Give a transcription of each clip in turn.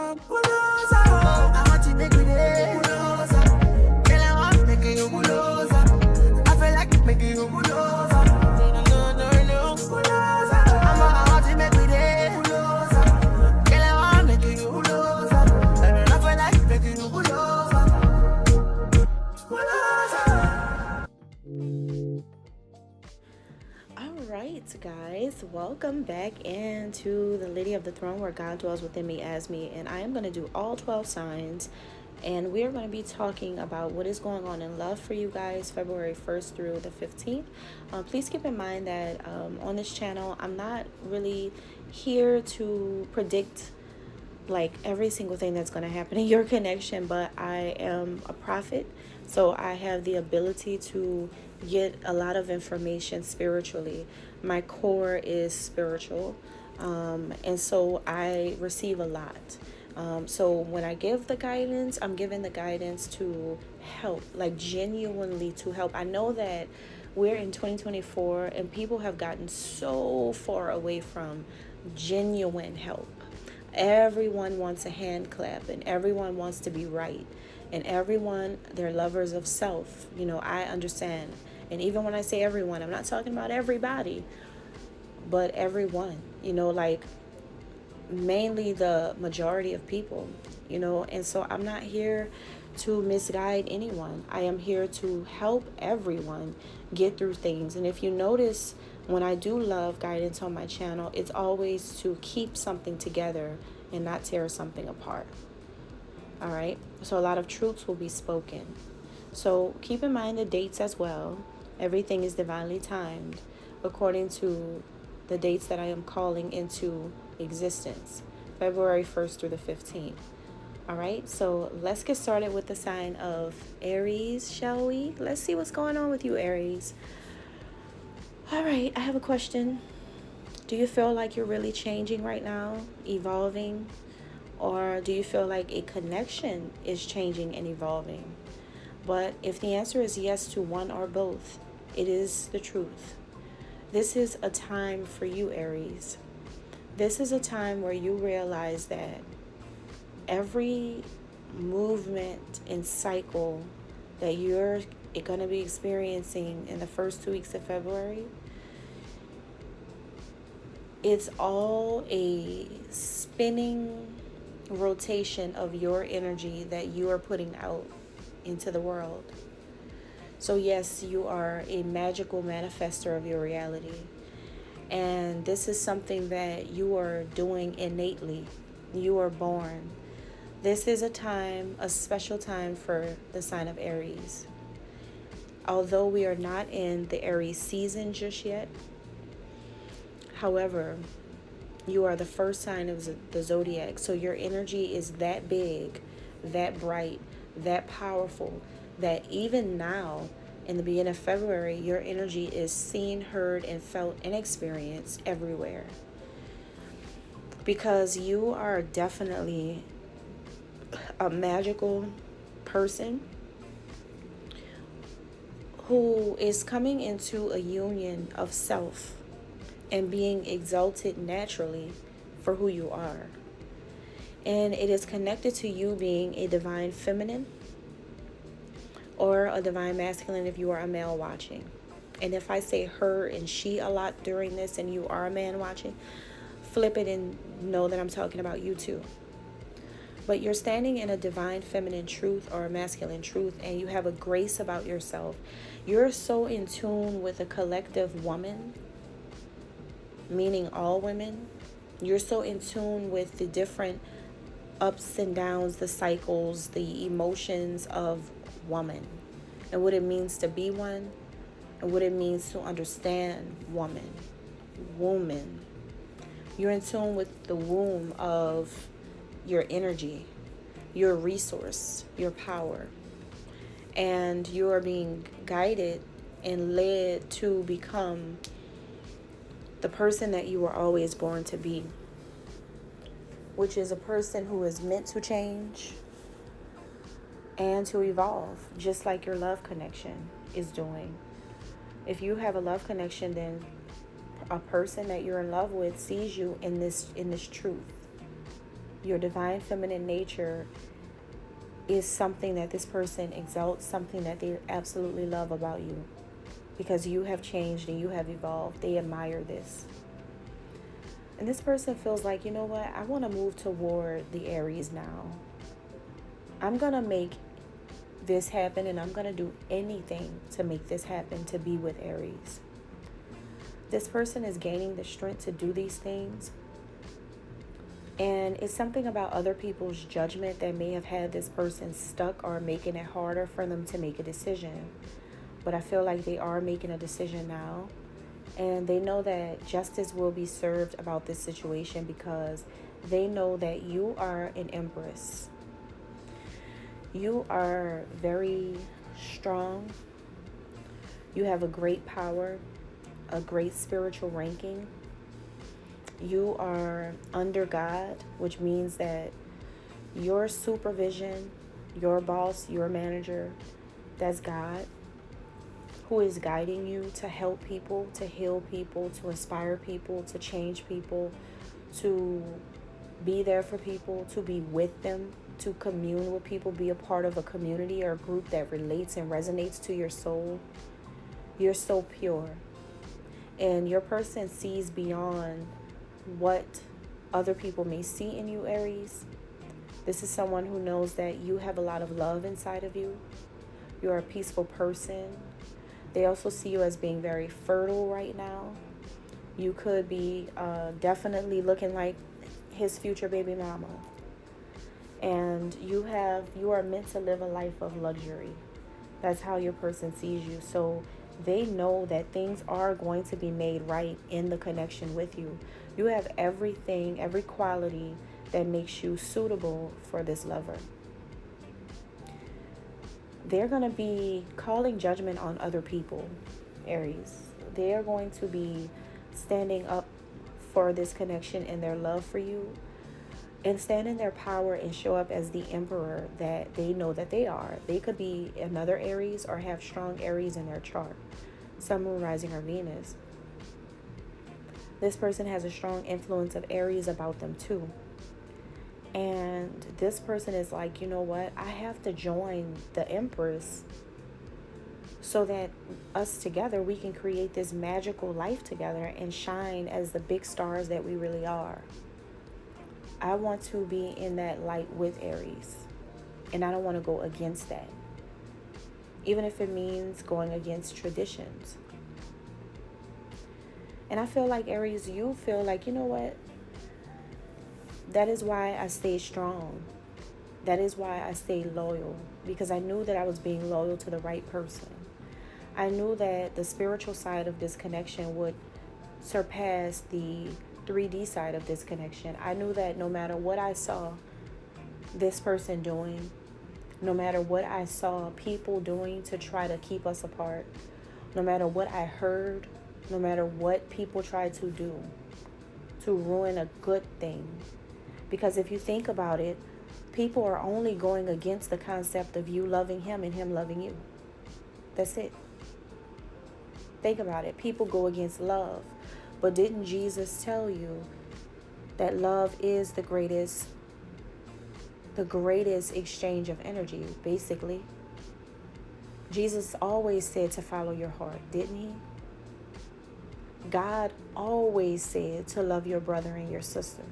I want to make it bulldozer. Girl, I want to make you bulldozer. I feel like making you bulldozer. No, bulldozer. I want to make it bulldozer. Girl, I want to make you bulldozer. I feel like making you bulldozer. Alright guys, welcome back into the Lady of the Throne, where God dwells within me as me, and I am going to do all 12 signs, and we are going to be talking about what is going on in love for you guys February 1st through the 15th. Please keep in mind that on this channel I'm not really here to predict like every single thing that's going to happen in your connection, but I am a prophet, so I have the ability to get a lot of information spiritually. My core is spiritual, and so I receive a lot. So when I give the guidance, I'm giving the guidance to help, like genuinely to help. I know that we're in 2024 and people have gotten so far away from genuine help. Everyone wants a hand clap, and everyone wants to be right, and everyone, they're lovers of self. You know, I understand. And even when I say everyone, I'm not talking about everybody, but everyone, you know, like mainly the majority of people, you know. And so I'm not here to misguide anyone. I am here to help everyone get through things. And if you notice, when I do love guidance on my channel, it's always to keep something together and not tear something apart. All right. So a lot of truths will be spoken. So keep in mind the dates as well. Everything is divinely timed according to the dates that I am calling into existence. February 1st through the 15th. All right. So let's get started with the sign of Aries, shall we? Let's see what's going on with you, Aries. All right. I have a question. Do you feel like you're really changing right now, evolving? Or do you feel like a connection is changing and evolving? But if the answer is yes to one or both, it is the truth. This is a time for you, Aries. This is a time where you realize that every movement and cycle that you're going to be experiencing in the first 2 weeks of February, it's all a spinning rotation of your energy that you are putting out into the world. So yes, you are a magical manifester of your reality. And this is something that you are doing innately. You are born. This is a time, a special time for the sign of Aries. Although we are not in the Aries season just yet, however, you are the first sign of the zodiac. So your energy is that big, that bright, that powerful, that even now, in the beginning of February, your energy is seen, heard, and felt and experienced everywhere. Because you are definitely a magical person who is coming into a union of self and being exalted naturally for who you are. And it is connected to you being a divine feminine or a divine masculine if you are a male watching. And if I say her and she a lot during this and you are a man watching, flip it and know that I'm talking about you too. But you're standing in a divine feminine truth or a masculine truth, and you have a grace about yourself. You're so in tune with a collective woman, meaning all women. You're so in tune with the different ups and downs, the cycles, the emotions of woman, and what it means to be one, and what it means to understand woman. You're in tune with the womb of your energy, your resource, your power, and you are being guided and led to become the person that you were always born to be, which is a person who is meant to change and to evolve, just like your love connection is doing. If you have a love connection, then a person that you're in love with sees you in this truth. Your divine feminine nature is something that this person exalts, something that they absolutely love about you, because you have changed and you have evolved. They admire this. And this person feels like, you know what, I want to move toward the Aries now. I'm going to make this happen, and I'm going to do anything to make this happen, to be with Aries. This person is gaining the strength to do these things. And it's something about other people's judgment that may have had this person stuck or making it harder for them to make a decision. But I feel like they are making a decision now. And they know that justice will be served about this situation, because they know that you are an empress. You are very strong. You have a great power, a great spiritual ranking. You are under God, which means that your supervision, your boss, your manager, that's God, who is guiding you to help people, to heal people, to inspire people, to change people, to be there for people, to be with them, to commune with people, be a part of a community or a group that relates and resonates to your soul. You're so pure. And your person sees beyond what other people may see in you, Aries. This is someone who knows that you have a lot of love inside of you. You're a peaceful person. They also see you as being very fertile right now. You could be definitely looking like his future baby mama. And you are meant to live a life of luxury. That's how your person sees you. So they know that things are going to be made right in the connection with you. You have everything, every quality that makes you suitable for this lover. They're going to be calling judgment on other people, Aries. They're going to be standing up for this connection and their love for you, and stand in their power and show up as the emperor that they know that they are. They could be another Aries or have strong Aries in their chart, Sun, Moon, Rising, or Venus. This person has a strong influence of Aries about them too. And this person is like, you know what? I have to join the Empress so that us together, we can create this magical life together and shine as the big stars that we really are. I want to be in that light with Aries. And I don't want to go against that. Even if it means going against traditions. And I feel like, Aries, you feel like, you know what? That is why I stayed strong. That is why I stayed loyal. Because I knew that I was being loyal to the right person. I knew that the spiritual side of this connection would surpass the 3D side of this connection. I knew that no matter what I saw this person doing, no matter what I saw people doing to try to keep us apart, no matter what I heard, no matter what people tried to do to ruin a good thing. Because if you think about it, people are only going against the concept of you loving him and him loving you. That's it. Think about it. People go against love. But didn't Jesus tell you that love is the greatest exchange of energy, basically? Jesus always said to follow your heart, didn't he? God always said to love your brother and your sister.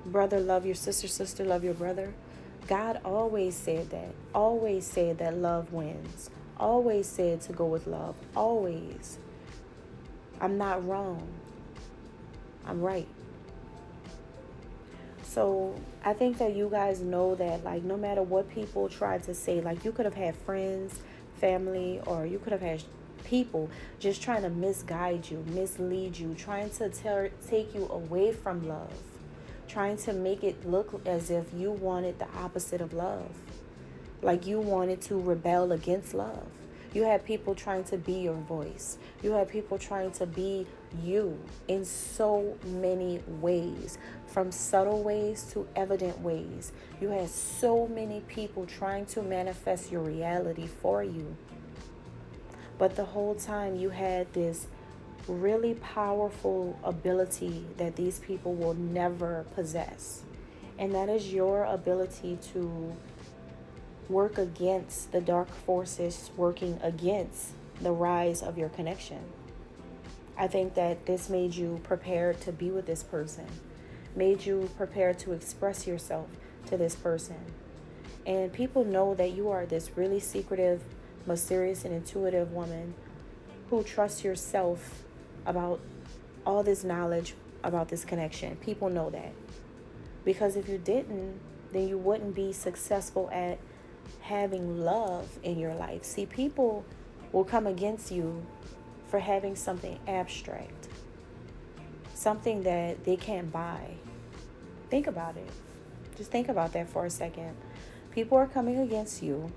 Brother, love your sister. Sister, love your brother. God always said that. Always said that love wins. Always said to go with love. Always. I'm not wrong. I'm right. So I think that you guys know that, like, no matter what people try to say, like, you could have had friends, family, or you could have had people just trying to misguide you, mislead you, trying to take you away from love, trying to make it look as if you wanted the opposite of love, like you wanted to rebel against love. You had people trying to be your voice. You had people trying to be you in so many ways, from subtle ways to evident ways. You had so many people trying to manifest your reality for you. But the whole time you had this really powerful ability that these people will never possess. And that is your ability to work against the dark forces working against the rise of your connection. I think that this made you prepared to be with this person, made you prepared to express yourself to this person. And people know that you are this really secretive, mysterious, and intuitive woman who trusts yourself about all this knowledge about this connection. People know that. Because if you didn't, then you wouldn't be successful at having love in your life. See, people will come against you for having something abstract, something that they can't buy. Think about it. Just think about that for a second. People are coming against you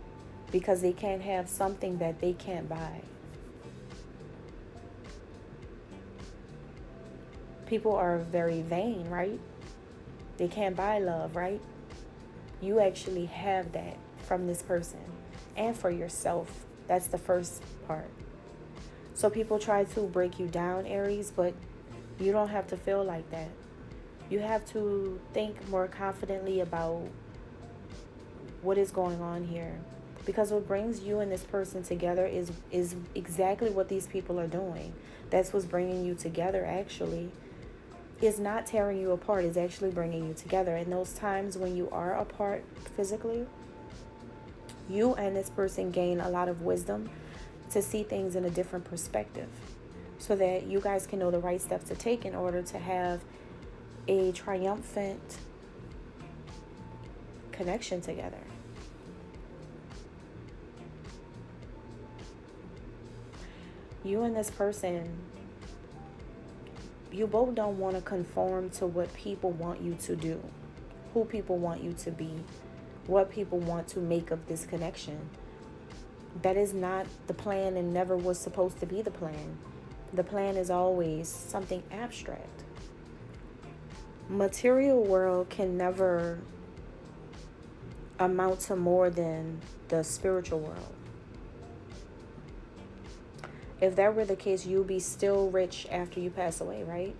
because they can't have something that they can't buy. People are very vain, right? They can't buy love, right? You actually have that from this person and for yourself. That's the first part. So people try to break you down, Aries, but you don't have to feel like that. You have to think more confidently about what is going on here. Because what brings you and this person together is exactly what these people are doing. That's what's bringing you together, actually. It's not tearing you apart. It's actually bringing you together. And those times when you are apart physically, you and this person gain a lot of wisdom to see things in a different perspective so that you guys can know the right steps to take in order to have a triumphant connection together. You and this person, you both don't want to conform to what people want you to do, who people want you to be, what people want to make of this connection. That is not the plan and never was supposed to be the plan. The plan is always something abstract. Material world can never amount to more than the spiritual world. If that were the case, you'll be still rich after you pass away, right?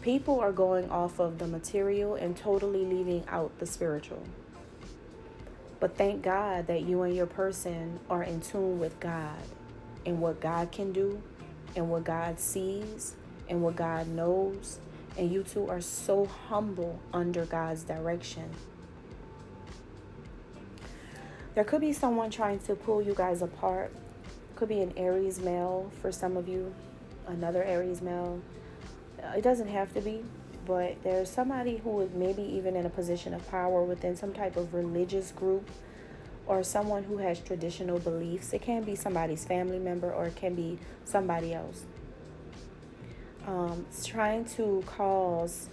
People are going off of the material and totally leaving out the spiritual. But thank God that you and your person are in tune with God and what God can do and what God sees and what God knows. And you two are so humble under God's direction. There could be someone trying to pull you guys apart. Could be an Aries male for some of you, another Aries male. It doesn't have to be, but there's somebody who is maybe even in a position of power within some type of religious group or someone who has traditional beliefs. It can be somebody's family member or it can be somebody else. It's trying to cause,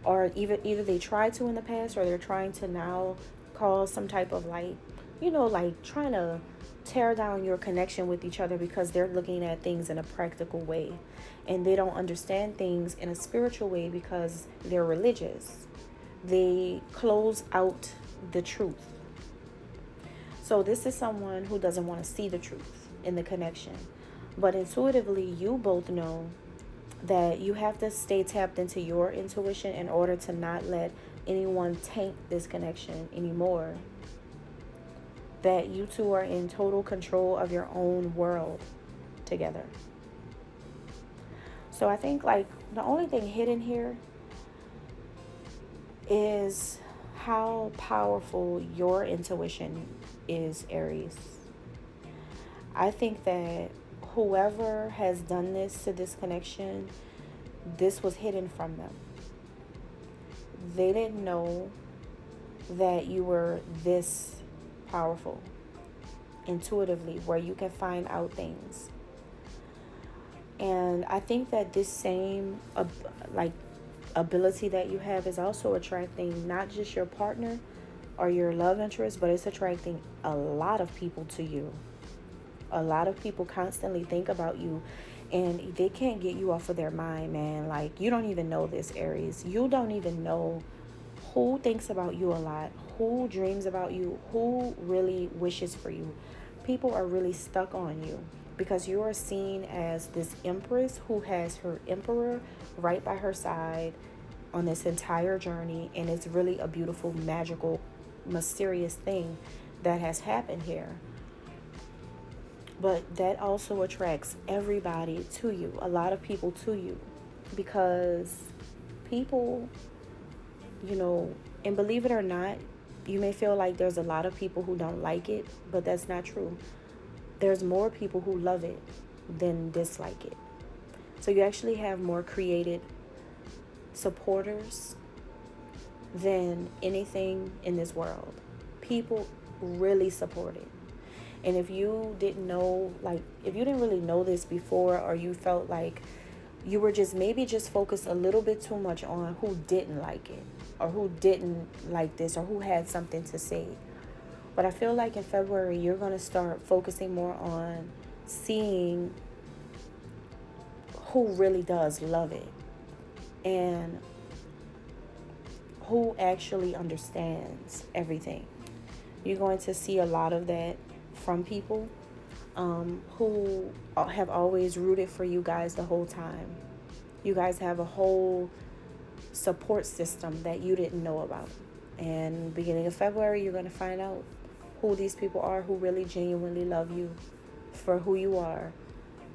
or either they tried to in the past or they're trying to now cause some type of like trying to tear down your connection with each other because they're looking at things in a practical way and they don't understand things in a spiritual way because they're religious. They close out the truth. So this is someone who doesn't want to see the truth in the connection. But intuitively, you both know that you have to stay tapped into your intuition in order to not let anyone taint this connection anymore. That you two are in total control of your own world together. So I think like the only thing hidden here is how powerful your intuition is, Aries. I think that whoever has done this to this connection, this was hidden from them. They didn't know that you were this powerful intuitively, where you can find out things. And I think that this same ability that you have is also attracting not just your partner or your love interest, but it's attracting a lot of people to you. A lot of people constantly think about you and they can't get you off of their mind, man. Like, you don't even know this, Aries. You don't even know who thinks about you a lot, who dreams about you, who really wishes for you. People are really stuck on you. because you are seen as this empress who has her emperor right by her side on this entire journey. And it's really a beautiful, magical, mysterious thing that has happened here. But that also attracts everybody to you, a lot of people to you, because people, and believe it or not, you may feel like there's a lot of people who don't like it, but that's not true. There's more people who love it than dislike it. So you actually have more created supporters than anything in this world. People really support it. And if you didn't know, if you didn't really know this before, or you felt like you were maybe focused a little bit too much on who didn't like it, or who didn't like this, or who had something to say. But I feel like in February, you're going to start focusing more on seeing who really does love it, and who actually understands everything. You're going to see a lot of that from people who have always rooted for you guys the whole time. You guys have a whole support system that you didn't know about. And beginning of February, you're going to find out who these people are, who really genuinely love you for who you are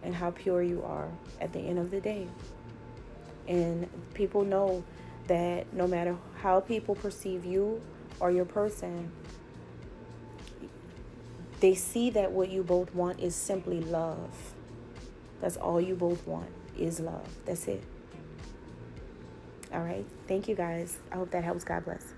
and how pure you are at the end of the day. And people know that no matter how people perceive you or your person, they see that what you both want is simply love. That's all you both want is love. That's it. All right. Thank you guys. I hope that helps. God bless.